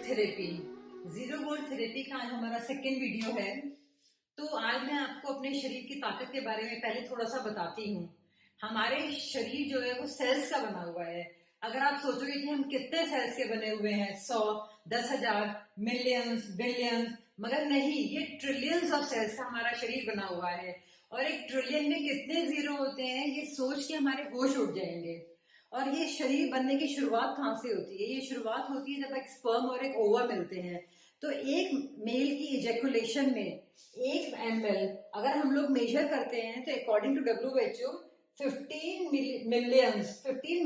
Therapy, zero volt therapy का आज हमारा सेकेंड वीडियो है। तो आज मैं आपको अपने शरीर की ताकत के बारे में पहले थोड़ा सा बताती हूँ। हमारे शरीर जो है वो सेल्स का बना हुआ है। अगर आप सोचोगे कि हम कितने सेल्स के बने हुए हैं, 100, 10,000, मिलियंस, बिलियंस, मगर नहीं, ये ट्रिलियंस ऑफ सेल्स का हमारा शरीर बना हुआ है। और एक ट्रिलियन में कितने जीरो होते हैं, ये सोच के हमारे होश उड़ जाएंगे। और ये शरीर बनने की शुरुआत कहाँ से होती है? ये शुरुआत होती है जब एक स्पर्म और एक ओवा मिलते हैं। तो एक मेल की इजेकुलेशन में 1 ml अगर हम लोग मेजर करते हैं तो अकॉर्डिंग टू WHO 15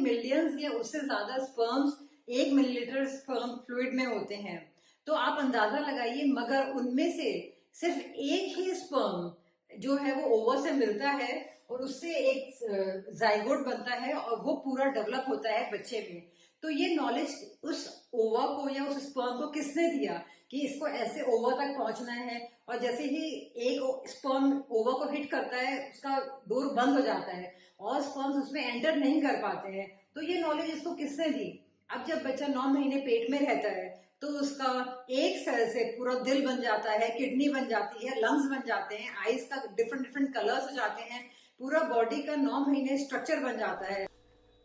मिलियंस या उससे ज्यादा स्पर्म्स 1 मिलीलीटर स्पर्म फ्लूइड में होते हैं। तो आप अंदाजा लगाइए, मगर उनमें से सिर्फ एक ही स्पर्म जो है वो ओवा से मिलता है और उससे एक जाइगोट बनता है और वो पूरा डेवलप होता है बच्चे में। तो ये नॉलेज उस ओवा को या उस स्पर्म को किसने दिया कि इसको ऐसे ओवा तक पहुंचना है? और जैसे ही एक स्पर्म ओवा को हिट करता है, उसका डोर बंद हो जाता है और स्पर्म्स उसमें एंटर नहीं कर पाते हैं। तो ये नॉलेज इसको किसने दी? अब जब बच्चा 9 महीने पेट में रहता है तो उसका एक सेल से पूरा दिल बन जाता है, किडनी बन जाती है, लंग्स बन जाते हैं, आईज का डिफरेंट डिफरेंट कलर्स हो जाते हैं, पूरा बॉडी का 9 महीने स्ट्रक्चर बन जाता है।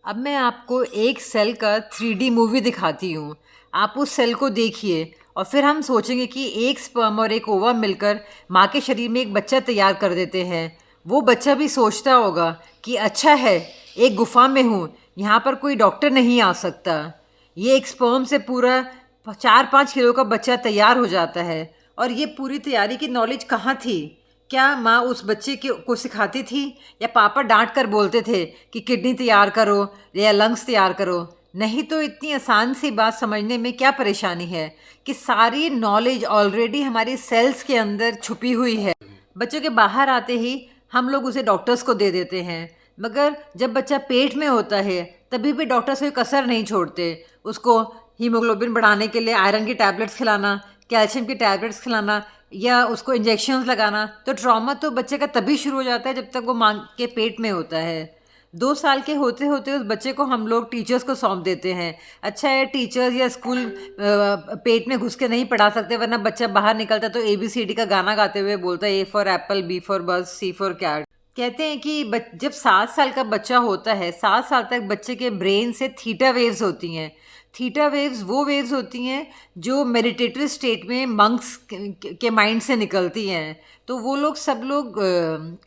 अब मैं आपको एक सेल का 3D मूवी दिखाती हूँ। आप उस सेल को देखिए और फिर हम सोचेंगे कि एक स्पर्म और एक ओवा मिलकर माँ के शरीर में एक बच्चा तैयार कर देते हैं। वो बच्चा भी सोचता होगा कि अच्छा है, एक गुफा में हूँ, यहाँ पर कोई डॉक्टर नहीं आ सकता। ये एक स्पर्म से पूरा 4-5 किलो का बच्चा तैयार हो जाता है। और ये पूरी तैयारी की नॉलेज कहाँ थी? क्या माँ उस बच्चे को सिखाती थी या पापा डांट कर बोलते थे कि किडनी तैयार करो या लंग्स तैयार करो? नहीं तो इतनी आसान सी बात समझने में क्या परेशानी है कि सारी नॉलेज ऑलरेडी हमारी सेल्स के अंदर छुपी हुई है। बच्चों के बाहर आते ही हम लोग उसे डॉक्टर्स को दे देते हैं, मगर जब बच्चा पेट में होता है तभी भी डॉक्टर्स कोई कसर नहीं छोड़ते। उसको हीमोग्लोबिन बढ़ाने के लिए आयरन की टैबलेट्स खिलाना, कैल्शियम की टैबलेट्स खिलाना या उसको इंजेक्शंस लगाना। तो ट्रॉमा तो बच्चे का तभी शुरू हो जाता है जब तक वो माँ के पेट में होता है। 2 साल के होते होते उस बच्चे को हम लोग टीचर्स को सौंप देते हैं। अच्छा है, टीचर्स या स्कूल पेट में घुस के नहीं पढ़ा सकते, वरना बच्चा बाहर निकलता तो ABCD का गाना गाते हुए बोलता है A for Apple, B for बस, C फॉर कैट। कहते हैं कि जब 7 साल का बच्चा होता है, 7 साल तक बच्चे के ब्रेन से थीटा वेव्स होती हैं। थीटा वेव्स वो वेव्स होती हैं जो मेडिटेटिव स्टेट में मंक्स के माइंड से निकलती हैं। तो वो लोग सब लोग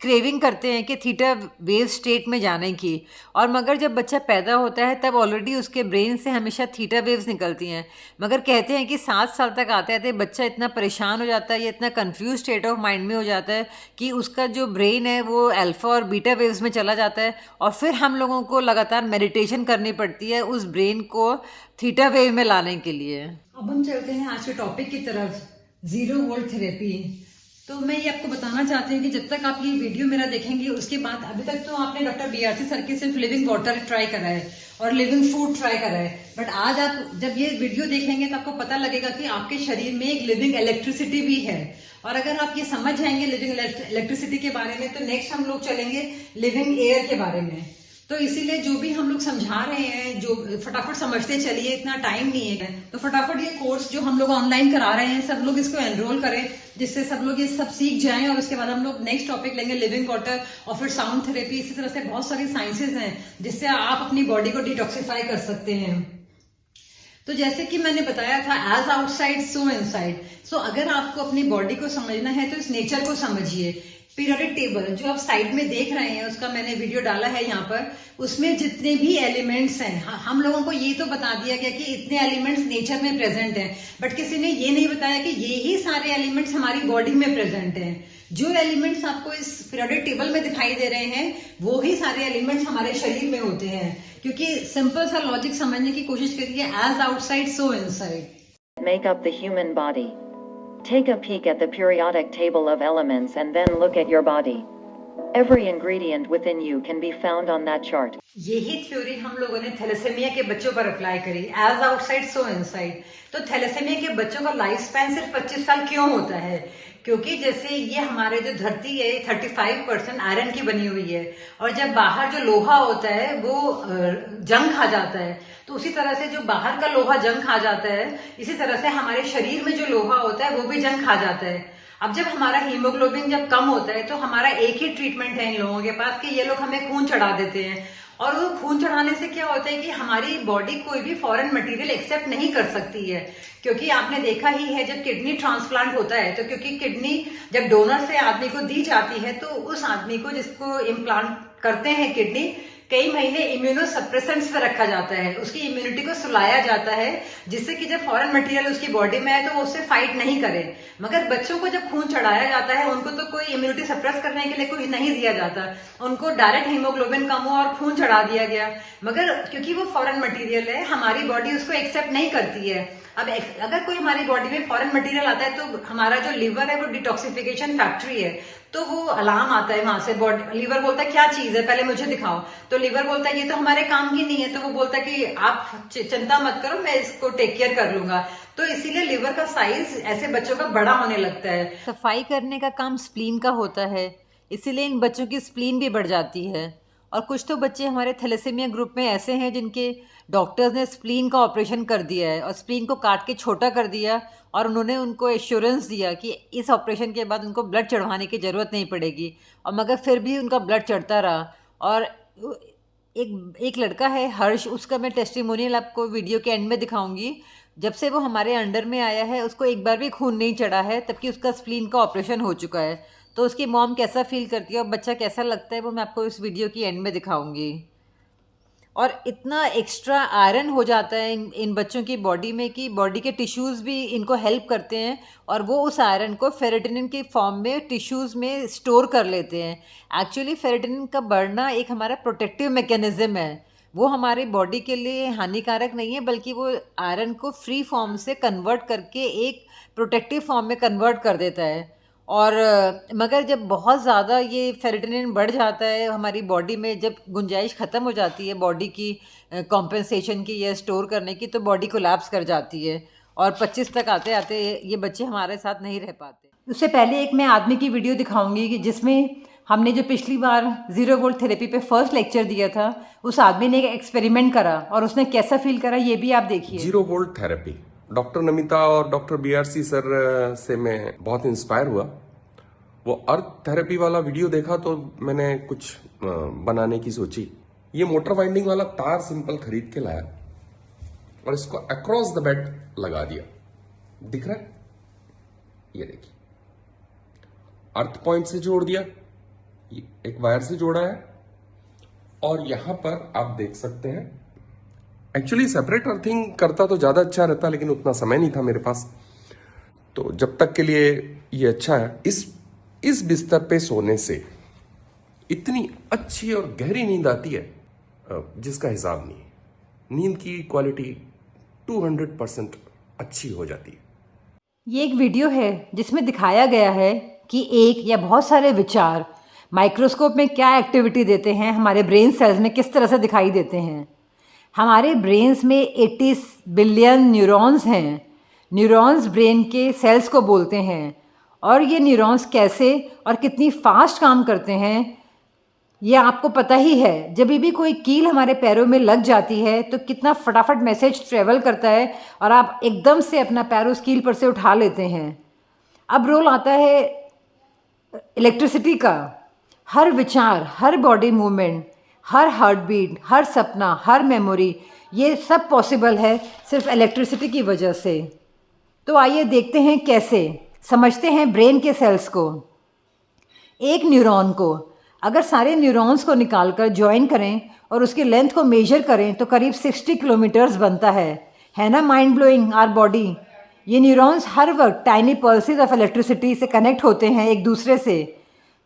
क्रेविंग करते हैं कि थीटा वेव स्टेट में जाने की। और मगर जब बच्चा पैदा होता है तब ऑलरेडी उसके ब्रेन से हमेशा थीटा वेव्स निकलती हैं। मगर कहते हैं कि 7 साल तक आते आते बच्चा इतना परेशान हो जाता है या इतना कंफ्यूज स्टेट ऑफ माइंड में हो जाता है कि उसका जो ब्रेन है वो अल्फा और बीटा वेव्स में चला जाता है। और फिर हम लोगों को लगातार मेडिटेशन करनी पड़ती है उस ब्रेन को थीटा वेव में लाने के लिए। अब हम चलते हैं आज के टॉपिक की तरफ, जीरो वोल्ट थेरेपी। तो मैं ये आपको बताना चाहती हूँ कि जब तक आप ये वीडियो मेरा देखेंगे उसके बाद, अभी तक तो आपने डॉक्टर BRC सर की सिर्फ लिविंग वाटर ट्राई करा है और लिविंग फूड ट्राई करा है, बट आज आप जब ये वीडियो देखेंगे तो आपको पता लगेगा कि आपके शरीर में एक लिविंग इलेक्ट्रिसिटी भी है। और अगर आप ये समझ जाएंगे लिविंग इलेक्ट्रिसिटी के बारे में, तो नेक्स्ट हम लोग चलेंगे लिविंग एयर के बारे में। तो इसीलिए जो भी हम लोग समझा रहे हैं, जो फटाफट समझते चलिए, इतना टाइम नहीं है, तो फटाफट ये कोर्स जो हम लोग ऑनलाइन करा रहे हैं सब लोग इसको एनरोल करें, जिससे सब लोग ये सब सीख जाएं। और उसके बाद हम लोग नेक्स्ट टॉपिक लेंगे लिविंग वाटर और फिर साउंड थेरेपी। इसी तरह से बहुत सारी साइंसेज हैं जिससे आप अपनी बॉडी को डिटॉक्सिफाई कर सकते हैं। तो जैसे कि मैंने बताया था, एज आउटसाइड सो इनसाइड। सो अगर आपको अपनी बॉडी को समझना है तो इस नेचर को समझिए। पीरियोडिक टेबल जो आप साइड में देख रहे हैं, उसका मैंने वीडियो डाला है यहाँ पर। उसमें जितने भी एलिमेंट्स हैं, हम लोगों को ये तो बता दिया गया कि इतने एलिमेंट्स नेचर में प्रेजेंट हैं, बट किसी ने ये नहीं बताया कि ये ही सारे एलिमेंट्स हमारी बॉडी में प्रेजेंट हैं। जो एलिमेंट्स आपको इस पीरियोडिक टेबल में दिखाई दे रहे हैं वो ही सारे एलिमेंट्स हमारे शरीर में होते हैं। क्योंकि सिंपल सा लॉजिक समझने की कोशिश करिए, as outside so inside. Make up the human body. Take a peek at the periodic table of elements and then look at your body. Every ingredient within you can be found on that chart. यही theory हम लोगों ने thalassaemia के बच्चों पर apply करी, as outside so inside. तो thalassaemia के बच्चों का लाइफ स्पैन सिर्फ 25 साल क्यों होता है? क्योंकि जैसे ये हमारे जो धरती है 35% आयरन की बनी हुई है, और जब बाहर जो लोहा होता है वो जंग खा जाता है, तो उसी तरह से जो बाहर का लोहा जंग खा जाता है, इसी तरह से हमारे शरीर में जो लोहा होता है वो भी जंग खा जाता है। अब जब हमारा हीमोग्लोबिन जब कम होता है तो हमारा एक ही ट्रीटमेंट है इन लोगों के पास कि ये लोग हमें खून चढ़ा देते हैं, और वो खून चढ़ाने से क्या होता है कि हमारी बॉडी कोई भी फॉरेन मटेरियल एक्सेप्ट नहीं कर सकती है। क्योंकि आपने देखा ही है जब किडनी ट्रांसप्लांट होता है, तो क्योंकि किडनी जब डोनर से आदमी को दी जाती है, तो उस आदमी को जिसको इम्प्लांट करते हैं किडनी, कई महीने इम्यूनो सप्रेसेंट्स पे रखा जाता है, उसकी इम्यूनिटी को सुलाया जाता है, जिससे कि जब फॉरेन मटेरियल उसकी बॉडी में आए तो वो उससे फाइट नहीं करे। मगर बच्चों को जब खून चढ़ाया जाता है, उनको तो कोई इम्यूनिटी सप्रेस करने के लिए कोई नहीं दिया जाता, उनको डायरेक्ट हीमोग्लोबिन कम हुआ और खून चढ़ा दिया गया। मगर क्योंकि वो फॉरेन मटेरियल है, हमारी बॉडी उसको एक्सेप्ट नहीं करती है। अब अगर कोई हमारी बॉडी में फॉरेन मटेरियल आता है तो हमारा जो लिवर है वो डिटॉक्सिफिकेशन फैक्ट्री है, तो वो अलार्म आता है वहां से, बॉडी लिवर बोलता है क्या चीज है पहले मुझे दिखाओ, तो लिवर बोलता है ये तो हमारे काम की नहीं है, तो वो बोलता है कि आप चिंता मत करो मैं इसको टेक केयर कर लूंगा। तो इसीलिए लिवर का साइज ऐसे बच्चों का बड़ा होने लगता है। सफाई करने का काम स्प्लीन का होता है, इसीलिए इन बच्चों की स्प्लीन भी बढ़ जाती है। और कुछ तो बच्चे हमारे थैलेसीमिया ग्रुप में ऐसे हैं जिनके डॉक्टर्स ने स्प्लीन का ऑपरेशन कर दिया है और स्प्लीन को काट के छोटा कर दिया, और उन्होंने उनको एश्योरेंस दिया कि इस ऑपरेशन के बाद उनको ब्लड चढ़वाने की ज़रूरत नहीं पड़ेगी, और मगर फिर भी उनका ब्लड चढ़ता रहा। और एक लड़का है हर्ष, उसका मैं टेस्टिमोनियल आपको वीडियो के एंड में दिखाऊंगी। जब से वो हमारे अंडर में आया है उसको एक बार भी खून नहीं चढ़ा है, तबकि उसका स्प्लीन का ऑपरेशन हो चुका है। तो उसकी मॉम कैसा फील करती है और बच्चा कैसा लगता है वो मैं आपको इस वीडियो की एंड में दिखाऊंगी। और इतना एक्स्ट्रा आयरन हो जाता है इन बच्चों की बॉडी में कि बॉडी के टिश्यूज़ भी इनको हेल्प करते हैं, और वो उस आयरन को फेरेटिनिन के फॉर्म में टिश्यूज़ में स्टोर कर लेते हैं। एक्चुअली फेरेटिनिन का बढ़ना एक हमारा प्रोटेक्टिव मैकेनिज्म है, वो हमारी बॉडी के लिए हानिकारक नहीं है, बल्कि वो आयरन को फ्री फॉर्म से कन्वर्ट करके एक प्रोटेक्टिव फॉर्म में कन्वर्ट कर देता है। और मगर जब बहुत ज़्यादा ये फेरेटिनिन बढ़ जाता है हमारी बॉडी में, जब गुंजाइश ख़त्म हो जाती है बॉडी की कॉम्पेंसेशन की या स्टोर करने की, तो बॉडी कोलैप्स कर जाती है, और 25 तक आते आते ये बच्चे हमारे साथ नहीं रह पाते। उससे पहले एक मैं आदमी की वीडियो दिखाऊंगी कि जिसमें हमने जो पिछली बार 0 वोल्ट थेरेपी पे फर्स्ट लेक्चर दिया था, उस आदमी ने एक एक्सपेरिमेंट करा और उसने कैसा फील करा ये भी आप देखिए। 0 वोल्ट थेरेपी, डॉक्टर नमिता और डॉक्टर BRC सर से मैं बहुत इंस्पायर हुआ। वो अर्थ थेरेपी वाला वीडियो देखा तो मैंने कुछ बनाने की सोची। ये मोटर वाइंडिंग वाला तार सिंपल खरीद के लाया और इसको अक्रॉस द बेड लगा दिया। दिख रहा है? ये देखिए, अर्थ पॉइंट से जोड़ दिया, एक वायर से जोड़ा है, और यहां पर आप देख सकते हैं। एक्चुअली सेपरेट अर्थिंग करता तो ज्यादा अच्छा रहता, लेकिन उतना समय नहीं था मेरे पास, तो जब तक के लिए ये अच्छा है। इस बिस्तर पे सोने से इतनी अच्छी और गहरी नींद आती है जिसका हिसाब नहीं है। नींद की क्वालिटी 200% अच्छी हो जाती है। ये एक वीडियो है जिसमें दिखाया गया है कि एक या बहुत सारे विचार माइक्रोस्कोप में क्या एक्टिविटी देते हैं, हमारे ब्रेन सेल्स में किस तरह से दिखाई देते हैं। हमारे ब्रेन्स में 80 बिलियन न्यूरॉन्स हैं। न्यूरॉन्स ब्रेन के सेल्स को बोलते हैं, और ये न्यूरॉन्स कैसे और कितनी फास्ट काम करते हैं ये आपको पता ही है। जब भी कोई कील हमारे पैरों में लग जाती है तो कितना फटाफट मैसेज ट्रेवल करता है, और आप एकदम से अपना पैर उस कील पर से उठा लेते हैं। अब रोल आता है इलेक्ट्रिसिटी का। हर विचार, हर बॉडी मूवमेंट, हर हार्ट बीट, हर सपना, हर मेमोरी, ये सब पॉसिबल है सिर्फ इलेक्ट्रिसिटी की वजह से। तो आइए देखते हैं कैसे। समझते हैं ब्रेन के सेल्स को। एक न्यूरॉन को अगर सारे न्यूरॉन्स को निकालकर ज्वाइन करें और उसकी लेंथ को मेजर करें तो करीब 60 किलोमीटर्स बनता है ना माइंड ब्लोइंग आवर बॉडी। ये न्यूरॉन्स हर वक्त टाइनी पल्सेस ऑफ इलेक्ट्रिसिटी से कनेक्ट होते हैं एक दूसरे से।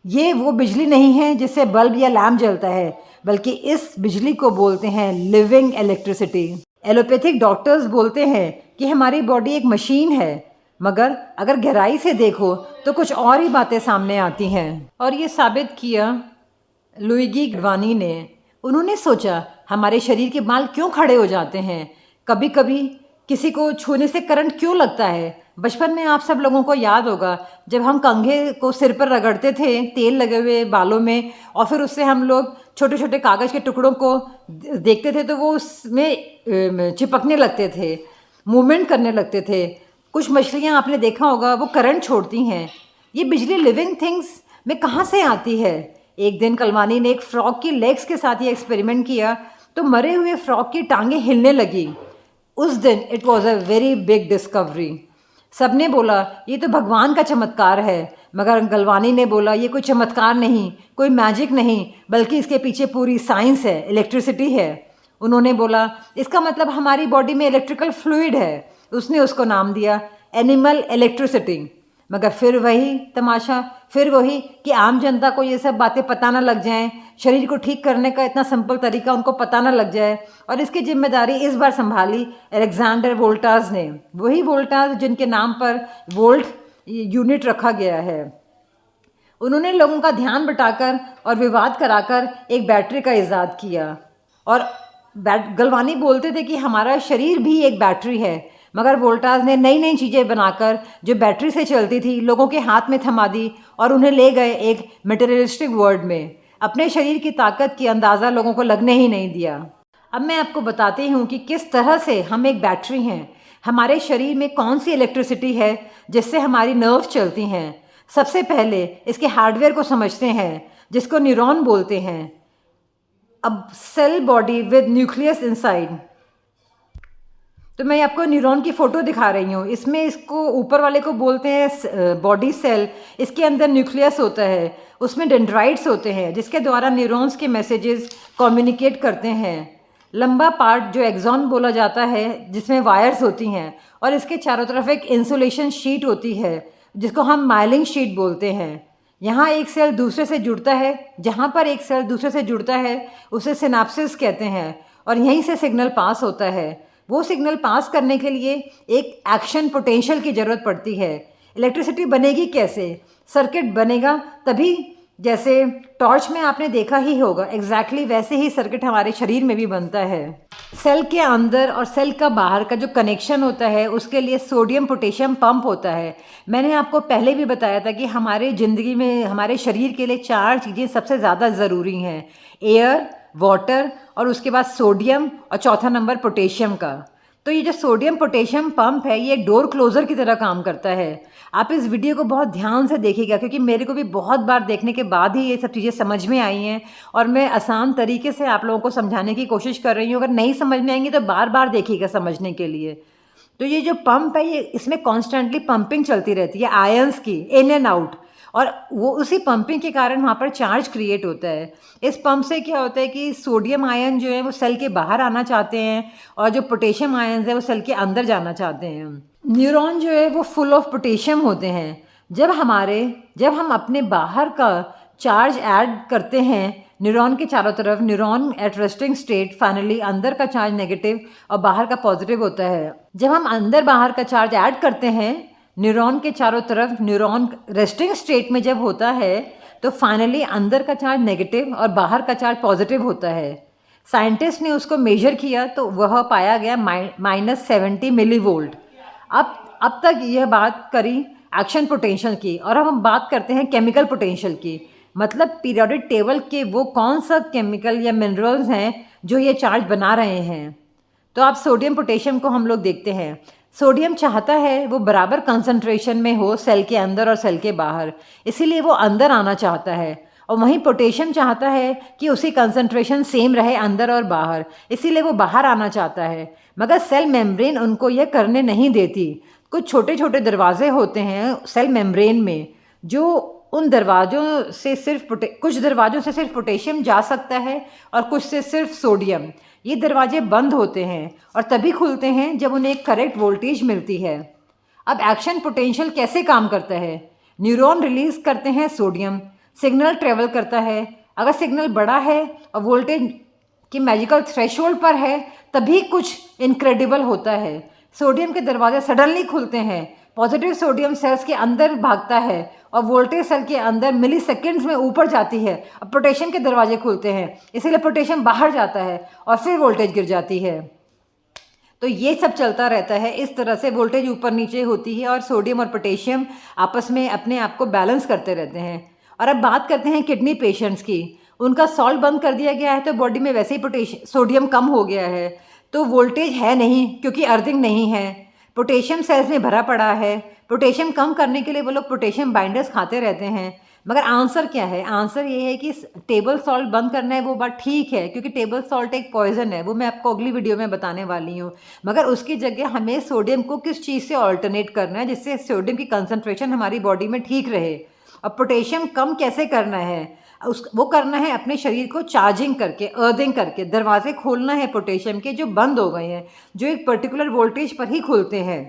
ये वो बिजली नहीं है जिससे बल्ब या लैम्प जलता है, बल्कि इस बिजली को बोलते हैं लिविंग इलेक्ट्रिसिटी। एलोपैथिक डॉक्टर्स बोलते हैं कि हमारी बॉडी एक मशीन है, मगर अगर गहराई से देखो तो कुछ और ही बातें सामने आती हैं। और ये साबित किया लुइगी गडवानी ने। उन्होंने सोचा हमारे शरीर के बाल क्यों खड़े हो जाते हैं, कभी कभी किसी को छूने से करंट क्यों लगता है, बचपन में आप सब लोगों को याद होगा जब हम कंघे को सिर पर रगड़ते थे तेल लगे हुए बालों में, और फिर उससे हम लोग छोटे छोटे कागज़ के टुकड़ों को देखते थे तो वो उसमें चिपकने लगते थे, मूवमेंट करने लगते थे। कुछ मछलियाँ आपने देखा होगा वो करंट छोड़ती हैं। ये बिजली लिविंग थिंग्स में कहाँ से आती है? एक दिन कलवानी ने एक फ्रॉग की लेग्स के साथ ये एक्सपेरिमेंट किया तो मरे हुए फ्रॉग की टांगें हिलने लगी। उस दिन it was a very big discovery. सबने बोला ये तो भगवान का चमत्कार है, मगर गलवानी ने बोला ये कोई चमत्कार नहीं, कोई मैजिक नहीं, बल्कि इसके पीछे पूरी साइंस है, इलेक्ट्रिसिटी है। उन्होंने बोला इसका मतलब हमारी बॉडी में इलेक्ट्रिकल फ्लूइड है। उसने उसको नाम दिया एनिमल इलेक्ट्रिसिटी। मगर फिर वही तमाशा, फिर वही कि आम जनता को ये सब बातें पता ना लग जाएं, शरीर को ठीक करने का इतना सिंपल तरीका उनको पता ना लग जाए। और इसकी जिम्मेदारी इस बार संभाली अलेक्जेंडर वोल्टाज ने, वही वोल्टाज जिनके नाम पर वोल्ट यूनिट रखा गया है। उन्होंने लोगों का ध्यान बटाकर और विवाद कराकर एक बैटरी का इजाद किया। और गलवानी बोलते थे कि हमारा शरीर भी एक बैटरी है, मगर वोल्टाज ने नई नई चीज़ें बनाकर जो बैटरी से चलती थी लोगों के हाथ में थमा दी और उन्हें ले गए एक मटेरियलिस्टिक वर्ल्ड में। अपने शरीर की ताकत की अंदाज़ा लोगों को लगने ही नहीं दिया। अब मैं आपको बताती हूँ कि किस तरह से हम एक बैटरी हैं। हमारे शरीर में कौन सी इलेक्ट्रिसिटी है जिससे हमारी नर्व्स चलती हैं। सबसे पहले इसके हार्डवेयर को समझते हैं जिसको न्यूरॉन बोलते हैं। अब cell body with nucleus inside. तो मैं आपको न्यूरॉन की फ़ोटो दिखा रही हूँ। इसमें इसको ऊपर वाले को बोलते हैं बॉडी सेल। इसके अंदर न्यूक्लियस होता है, उसमें डेंड्राइट्स होते हैं जिसके द्वारा न्यूरॉन्स के मैसेजेस कम्युनिकेट करते हैं। लंबा पार्ट जो एक्सॉन बोला जाता है जिसमें वायर्स होती हैं, और इसके चारों तरफ एक इंसुलेशन शीट होती है जिसको हम माइलिंग शीट बोलते हैं। यहाँ एक सेल दूसरे से जुड़ता है, जहाँ पर एक सेल दूसरे से जुड़ता है उसे सिनेप्सिस कहते हैं, और यहीं से सिग्नल पास होता है। वो सिग्नल पास करने के लिए एक एक्शन पोटेंशियल की ज़रूरत पड़ती है। इलेक्ट्रिसिटी बनेगी कैसे? सर्किट बनेगा तभी, जैसे टॉर्च में आपने देखा ही होगा, एग्जैक्टली वैसे ही सर्किट हमारे शरीर में भी बनता है। सेल के अंदर और सेल का बाहर का जो कनेक्शन होता है उसके लिए सोडियम पोटेशियम पंप होता है। मैंने आपको पहले भी बताया था कि हमारे ज़िंदगी में, हमारे शरीर के लिए 4 चीज़ें सबसे ज़्यादा ज़रूरी हैं, एयर, वाटर, और उसके बाद सोडियम, और चौथा नंबर पोटेशियम का। तो ये जो सोडियम पोटेशियम पंप है ये डोर क्लोज़र की तरह काम करता है। आप इस वीडियो को बहुत ध्यान से देखिएगा क्योंकि मेरे को भी बहुत बार देखने के बाद ही ये सब चीज़ें समझ में आई हैं, और मैं आसान तरीके से आप लोगों को समझाने की कोशिश कर रही हूँ। अगर नहीं समझ में आएंगी तो बार बार देखिएगा समझने के लिए। तो ये जो पंप है ये, इसमें कॉन्स्टेंटली पंपिंग चलती रहती है आयंस की, इन एंड आउट, और वो उसी पंपिंग के कारण वहाँ पर चार्ज क्रिएट होता है। इस पंप से क्या होता है कि सोडियम आयन जो है वो सेल के बाहर आना चाहते हैं, और जो पोटेशियम आयन है वो सेल के अंदर जाना चाहते हैं। न्यूरॉन जो है वो फुल ऑफ पोटेशियम होते हैं। जब हम अपने बाहर का चार्ज ऐड करते हैं न्यूरॉन के चारों तरफ, neuron at resting state, finally अंदर का चार्ज नेगेटिव और बाहर का पॉजिटिव होता है। जब हम अंदर बाहर का चार्ज ऐड करते हैं न्यूरॉन के चारों तरफ, न्यूरॉन रेस्टिंग स्टेट में जब होता है तो फाइनली अंदर का चार्ज नेगेटिव और बाहर का चार्ज पॉजिटिव होता है। साइंटिस्ट ने उसको मेजर किया तो वह पाया गया -70 मिलीवोल्ट। अब तक यह बात करी एक्शन पोटेंशियल की, और अब हम बात करते हैं केमिकल पोटेंशियल की। मतलब पीरियोडिक टेबल के वो कौन सा केमिकल या मिनरल्स हैं जो ये चार्ज बना रहे हैं। तो आप सोडियम पोटेशियम को हम लोग देखते हैं। सोडियम चाहता है वो बराबर कंसंट्रेशन में हो सेल के अंदर और सेल के बाहर, इसीलिए वो अंदर आना चाहता है। और वहीं पोटेशियम चाहता है कि उसकी कंसंट्रेशन सेम रहे अंदर और बाहर, इसीलिए वो बाहर आना चाहता है। मगर सेल मेम्ब्रेन उनको ये करने नहीं देती। कुछ छोटे छोटे दरवाजे होते हैं सेल मेम्ब्रेन में, जो उन दरवाज़ों से कुछ दरवाज़ों से सिर्फ पोटेशियम जा सकता है और कुछ से सिर्फ सोडियम। ये दरवाजे बंद होते हैं और तभी खुलते हैं जब उन्हें एक करेक्ट वोल्टेज मिलती है। अब एक्शन पोटेंशियल कैसे काम करता है? न्यूरॉन रिलीज करते हैं सोडियम, सिग्नल ट्रेवल करता है। अगर सिग्नल बड़ा है और वोल्टेज की मैजिकल थ्रेशोल्ड पर है तभी कुछ इनक्रेडिबल होता है। सोडियम के दरवाजे सडनली खुलते हैं, पॉजिटिव सोडियम सेल्स के अंदर भागता है और वोल्टेज सेल के अंदर मिली सेकेंड्स में ऊपर जाती है। अब पोटेशियम के दरवाजे खुलते हैं, इसीलिए पोटेशियम बाहर जाता है और फिर वोल्टेज गिर जाती है। तो ये सब चलता रहता है, इस तरह से वोल्टेज ऊपर नीचे होती है और सोडियम और पोटेशियम आपस में अपने आप को बैलेंस करते रहते हैं। और अब बात करते हैं किडनी पेशेंट्स की। उनका सॉल्ट बंद कर दिया गया है तो बॉडी में वैसे ही सोडियम कम हो गया है, तो वोल्टेज है नहीं क्योंकि अर्थिंग नहीं है। पोटेशियम सेल्स में भरा पड़ा है। पोटेशियम कम करने के लिए वो लोग पोटेशियम बाइंडर्स खाते रहते हैं। मगर आंसर क्या है? आंसर ये है कि टेबल सॉल्ट बंद करना है, वो बात ठीक है क्योंकि टेबल सॉल्ट एक पॉइजन है, वो मैं आपको अगली वीडियो में बताने वाली हूँ। मगर उसकी जगह हमें सोडियम को किस चीज़ से ऑल्टरनेट करना है जिससे सोडियम की कंसंट्रेशन हमारी बॉडी में ठीक रहे। और पोटेशियम कम कैसे करना है? वो करना है अपने शरीर को चार्जिंग करके, अर्थिंग करके। दरवाजे खोलना है पोटेशियम के जो बंद हो गए हैं, जो एक पर्टिकुलर वोल्टेज पर ही खुलते हैं।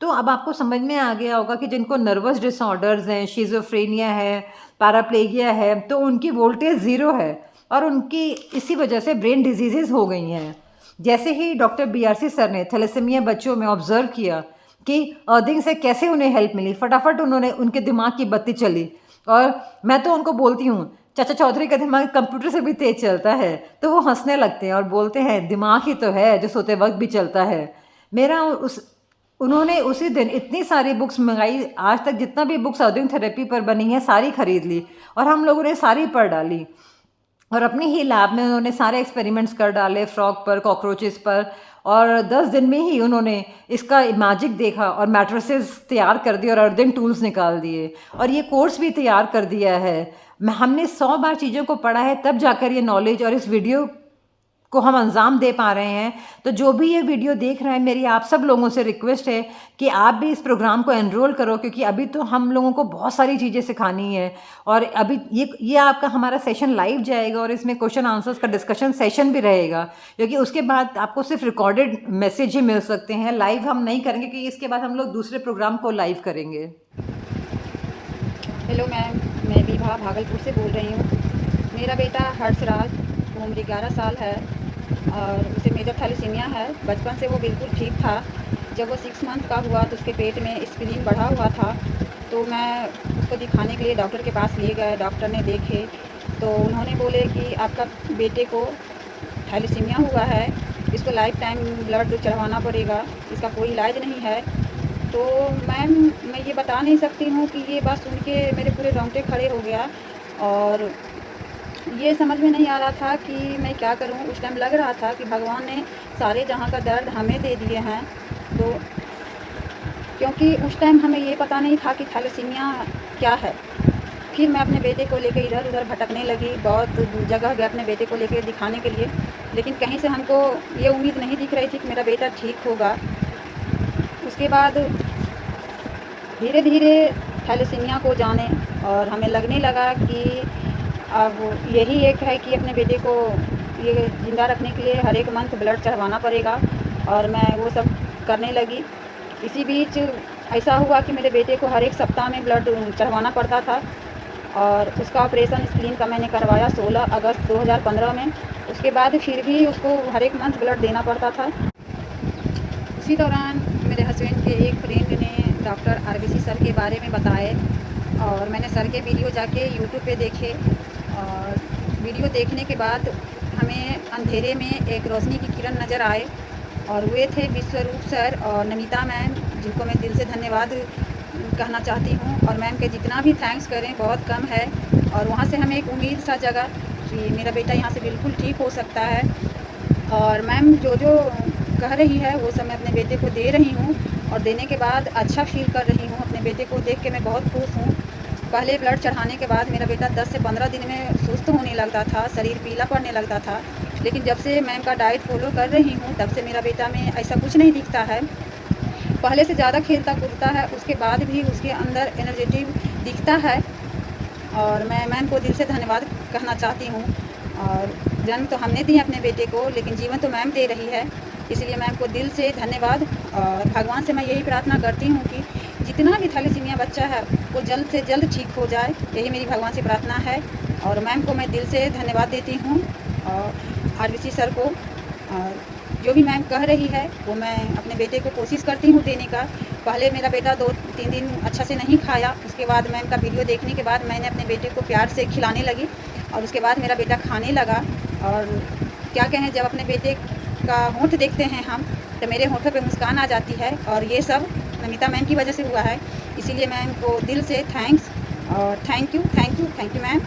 तो अब आपको समझ में आ गया होगा कि जिनको नर्वस डिसऑर्डर्स हैं, शिज़ोफ्रेनिया है, पैराप्लेगिया है, तो उनकी वोल्टेज ज़ीरो है और उनकी इसी वजह से ब्रेन डिजीज़ हो गई हैं। जैसे ही डॉक्टर BRC सर ने थैलेसीमिया बच्चों में ऑब्जर्व किया कि अर्थिंग से कैसे उन्हें हेल्प मिली, फटाफट उन्होंने उनके दिमाग की बत्ती चली। और मैं तो उनको बोलती हूँ, चाचा चौधरी का दिमाग कंप्यूटर से भी तेज चलता है, तो वो हंसने लगते हैं और बोलते हैं दिमाग ही तो है जो सोते वक्त भी चलता है। उन्होंने उसी दिन इतनी सारी बुक्स मंगाई, आज तक जितना भी बुक्स अर्थिंग थेरेपी पर बनी है सारी खरीद ली और हम लोगों ने सारी पढ़ डाली। और अपने ही लैब में उन्होंने सारे एक्सपेरिमेंट्स कर डाले फ्रॉग पर, कॉकरोचेस पर, और 10 दिन में ही उन्होंने इसका मैजिक देखा और मैट्रिसेस तैयार कर दिए और अर्थिंग टूल्स निकाल दिए और ये कोर्स भी तैयार कर दिया है। हमने 100 बार चीज़ों को पढ़ा है तब जाकर ये नॉलेज और इस वीडियो को हम अंजाम दे पा रहे हैं। तो जो भी ये वीडियो देख रहा है, मेरी आप सब लोगों से रिक्वेस्ट है कि आप भी इस प्रोग्राम को एनरोल करो, क्योंकि अभी तो हम लोगों को बहुत सारी चीज़ें सिखानी है। और अभी ये आपका हमारा सेशन लाइव जाएगा और इसमें क्वेश्चन आंसर्स का डिस्कशन सेशन भी रहेगा, क्योंकि उसके बाद आपको सिर्फ रिकॉर्डेड मैसेज ही मिल सकते हैं, लाइव हम नहीं करेंगे क्योंकि इसके बाद हम लोग दूसरे प्रोग्राम को लाइव करेंगे। हेलो मैम, मैं विभा भागलपुर से बोल रही हूँ। मेरा बेटा हर्षराज, उम्र 11 साल है और उसे मेजर थैलेसीमिया है। बचपन से वो बिल्कुल ठीक था। जब वो 6 मंथ का हुआ तो उसके पेट में स्प्लीन बढ़ा हुआ था, तो मैं उसको दिखाने के लिए डॉक्टर के पास लिए गए। डॉक्टर ने देखे तो उन्होंने बोले कि आपका बेटे को थैलेसीमिया हुआ है, इसको लाइफ टाइम ब्लड चढ़वाना पड़ेगा, इसका कोई इलाज नहीं है। तो मैम, मैं ये बता नहीं सकती हूँ कि ये बात सुन के मेरे पूरे रोंगटे खड़े हो गया और ये समझ में नहीं आ रहा था कि मैं क्या करूं। उस टाइम लग रहा था कि भगवान ने सारे जहां का दर्द हमें दे दिए हैं। तो क्योंकि उस टाइम हमें ये पता नहीं था कि थैलेसीमिया क्या है। फिर मैं अपने बेटे को लेकर इधर उधर भटकने लगी, बहुत जगह गए अपने बेटे को लेकर दिखाने के लिए, लेकिन कहीं से हमको ये उम्मीद नहीं दिख रही थी कि मेरा बेटा ठीक होगा। उसके बाद धीरे धीरे थैलेसीमिया को जाने और हमें लगने लगा कि अब यही एक है कि अपने बेटे को ये ज़िंदा रखने के लिए हर एक मंथ ब्लड चढ़वाना पड़ेगा, और मैं वो सब करने लगी। इसी बीच ऐसा हुआ कि मेरे बेटे को हर एक सप्ताह में ब्लड चढ़वाना पड़ता था और उसका ऑपरेशन स्प्लीन का मैंने करवाया 16 अगस्त 2015 में। उसके बाद फिर भी उसको हर एक मंथ ब्लड देना पड़ता था। उसी दौरान मेरे हस्बैंड के एक फ्रेंड ने डॉक्टर RBC सर के बारे में बताए और मैंने सर के वीडियो जाके यूट्यूब पे देखे और वीडियो देखने के बाद हमें अंधेरे में एक रोशनी की किरण नज़र आए और वे थे विश्वरूप सर और नमिता मैम, जिनको मैं दिल से धन्यवाद कहना चाहती हूँ। और मैम के जितना भी थैंक्स करें बहुत कम है। और वहाँ से हमें एक उम्मीद सा जगा कि मेरा बेटा यहाँ से बिल्कुल ठीक हो सकता है। और मैम जो जो कह रही है वो सब मैं अपने बेटे को दे रही हूँ और देने के बाद अच्छा फील कर रही हूँ। अपने बेटे को देख के मैं बहुत खुश हूँ। पहले ब्लड चढ़ाने के बाद मेरा बेटा 10 से 15 दिन में सुस्त होने लगता था, शरीर पीला पड़ने लगता था, लेकिन जब से मैम का डाइट फॉलो कर रही हूँ तब से मेरा बेटा में ऐसा कुछ नहीं दिखता है। पहले से ज़्यादा खेलता कूदता है, उसके बाद भी उसके अंदर एनर्जेटिक दिखता है। और मैं मैम को दिल से धन्यवाद कहना चाहती हूँ। और जन्म तो हमने दिया अपने बेटे को, लेकिन जीवन तो मैम दे रही है, इसलिए मैम को दिल से धन्यवाद। और भगवान से मैं यही प्रार्थना करती हूँ कि जितना भी थैलेसीमिया बच्चा है वो जल्द से जल्द ठीक हो जाए, यही मेरी भगवान से प्रार्थना है। और मैम को मैं दिल से धन्यवाद देती हूँ और RBC सर को। और जो भी मैम कह रही है वो मैं अपने बेटे को कोशिश करती हूँ देने का। पहले मेरा बेटा 2-3 दिन अच्छा से नहीं खाया, उसके बाद मैम का वीडियो देखने के बाद मैंने अपने बेटे को प्यार से खिलाने लगी और उसके बाद मेरा बेटा खाने लगा। और क्या कहें, जब अपने बेटे का होंठ देखते हैं हम तो मेरे होठों पे मुस्कान आ जाती है, और ये सब नमिता मैम की वजह से हुआ है। इसीलिए मैम को दिल से थैंक्स और थैंक यू मैम।